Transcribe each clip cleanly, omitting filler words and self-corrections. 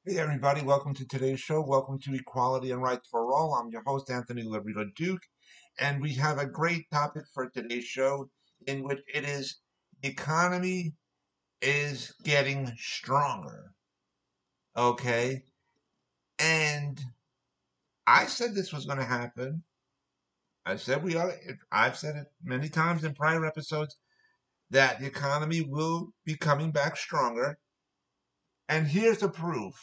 Hey everybody, welcome to today's show. Welcome to Equality and Rights for All. I'm your host, Anthony Lorito-Duke, and we have a great topic for today's show in which it is the economy is getting stronger. Okay? And I said this was going to happen. I said we are, I've said it many times in prior episodes that the economy will be coming back stronger. And here's the proof.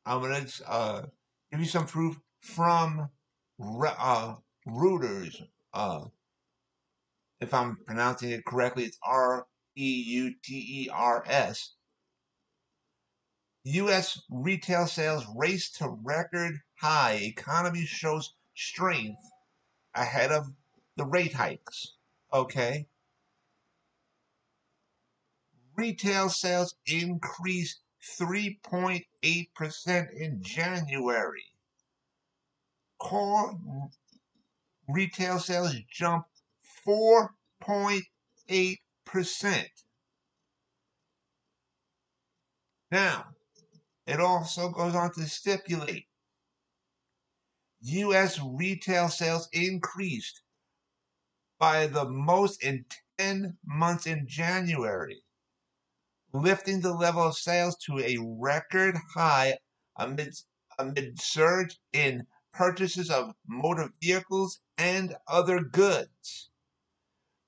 I'm going to give you some proof from Reuters. Uh, if I'm pronouncing it correctly, it's Reuters. U.S. retail sales race to record high. Economy shows strength ahead of the rate hikes. Okay. Retail sales increased 3.8% in January. Core retail sales jumped 4.8%. Now, it also goes on to stipulate U.S. retail sales increased by the most in 10 months in January, lifting the level of sales to a record high amid, amid surge in purchases of motor vehicles and other goods.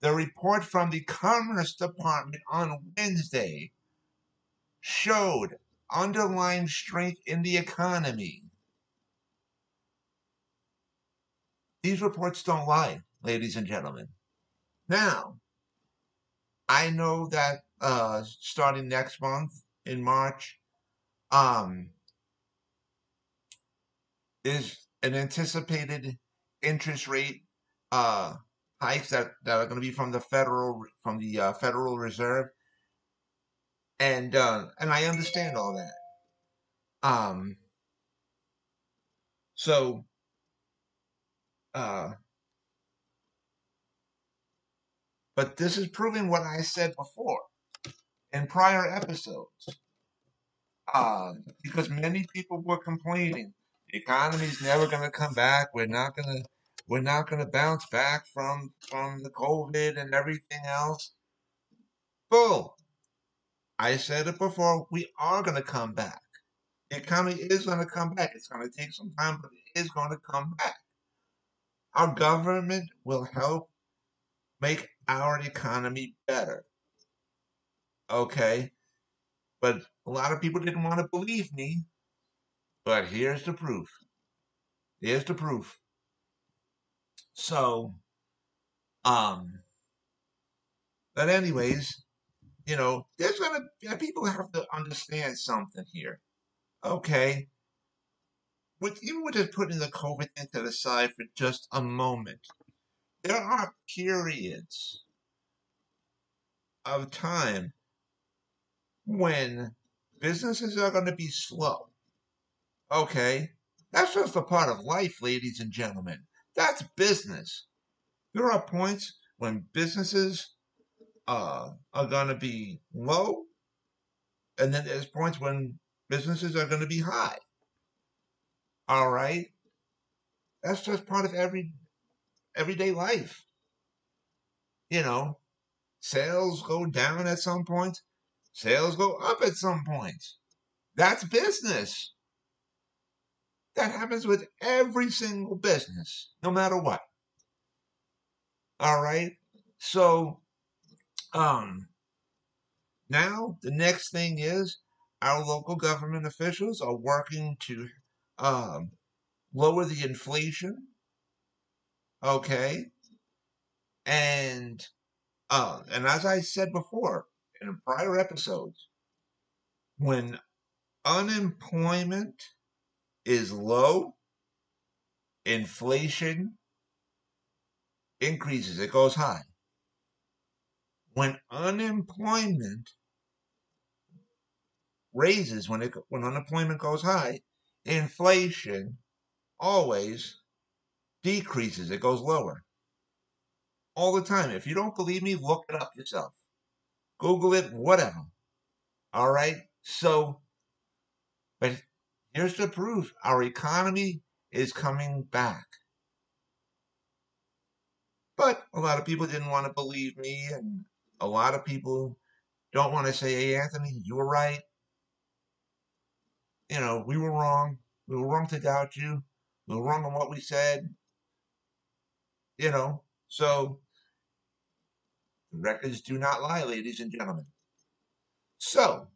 The report from the Commerce Department on Wednesday showed underlying strength in the economy. These reports don't lie, ladies and gentlemen. Now, I know that starting next month in March, um, is an anticipated interest rate uh, hikes that are going to be from the Federal Reserve, and I understand all that. Um, so uh, but this is proving what I said before in prior episodes. Because many people were complaining the economy's never going to come back. We're not going to bounce back from the COVID and everything else. Bull. I said it before. We are going to come back. The economy is going to come back. It's going to take some time, but it is going to come back. Our government will help make our economy better. Okay, but a lot of people didn't want to believe me. But here's the proof. Here's the proof. So, um, but anyways, there's people have to understand something here. Okay, even with just putting the COVID thing to the side for just a moment, there are periods of time when businesses are going to be slow. Okay, that's just a part of life, ladies and gentlemen. That's business. There are points when businesses are going to be low, and then there's points when businesses are going to be high. All right, that's just part of everyday life. You know, sales go down at some point, sales go up at some point. That's business. That happens with every single business, no matter what. All right. So, um, now the next thing is our local government officials are working to um, lower the inflation. Okay, and and as I said before in prior episodes, when unemployment is low, inflation increases. It goes high. When unemployment raises, when unemployment goes high, inflation always decreases. It goes lower all the time. If you don't believe me, look it up yourself. Google it, whatever. All right. So, but Here's the proof. Our economy is coming back. But a lot of people didn't want to believe me, and a lot of people don't want to say, hey, Anthony, you were right. We were wrong. We were wrong to doubt you. We were wrong on what we said, you know. So records do not lie, ladies and gentlemen. So,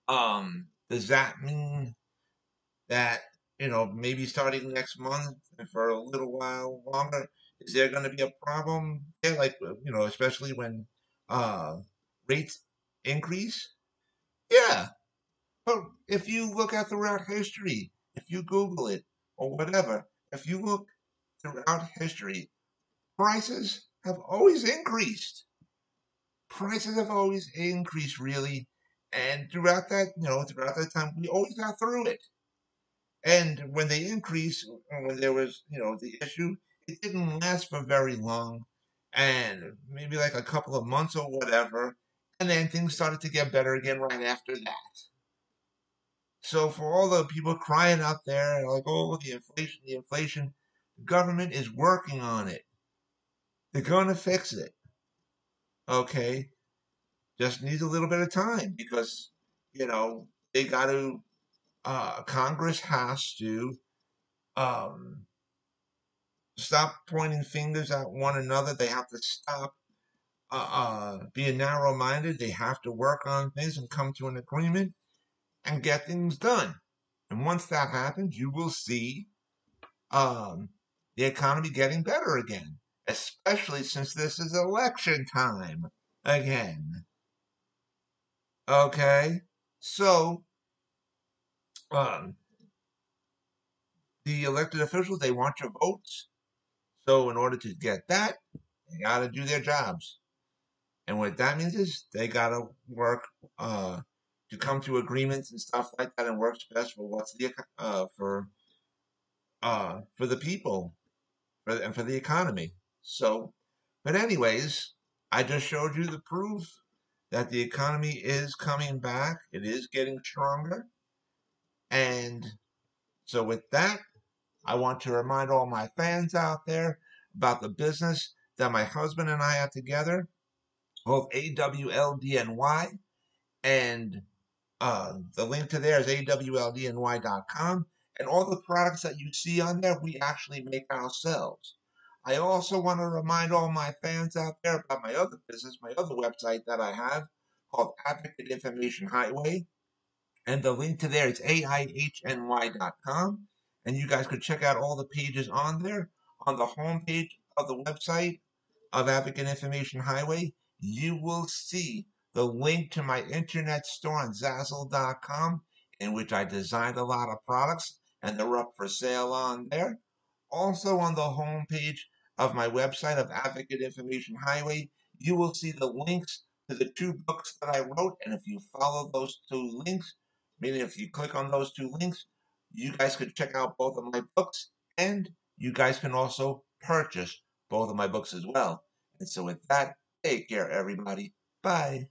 does that mean that, maybe starting next month and for a little while longer, is there going to be a problem? Yeah, like, especially when uh, rates increase? Yeah. But if you look at throughout history, if you Google it or whatever, if you look throughout history, prices have always increased. Prices have always increased, really. And throughout that time, we always got through it. And when they increased, when there was, the issue, it didn't last for very long, and maybe like a couple of months or whatever, and then things started to get better again right after that. So for all the people crying out there, like, oh, the inflation, the government is working on it. They're going to fix it. Okay, just needs a little bit of time because, they got to. Congress has to um, stop pointing fingers at one another. They have to stop being narrow minded. They have to work on things and come to an agreement and get things done. And once that happens, you will see um, the economy getting better again, especially since this is election time again. Okay? So, um, the elected officials, they want your votes. So, in order to get that, they got to do their jobs. And what that means is they gotta work to come to agreements and stuff like that, and works best for for the people and for the economy. So, but anyways, I just showed you the proof that the economy is coming back. It is getting stronger, and so with that, I want to remind all my fans out there about the business that my husband and I have together, both AWLDNY. And the link to there is awldny.com. And all the products that you see on there, we actually make ourselves. I also want to remind all my fans out there about my other business, my other website that I have called Advocate Information Highway. And the link to there is aihny.com. And you guys could check out all the pages on there. On the homepage of the website of Advocate Information Highway, you will see the link to my internet store on Zazzle.com, in which I designed a lot of products and they're up for sale on there. Also, on the homepage of my website of Advocate Information Highway, you will see the links to the two books that I wrote. And if you follow those two links, meaning if you click on those two links, you guys could check out both of my books, and you guys can also purchase both of my books as well. And so with that, take care, everybody. Bye.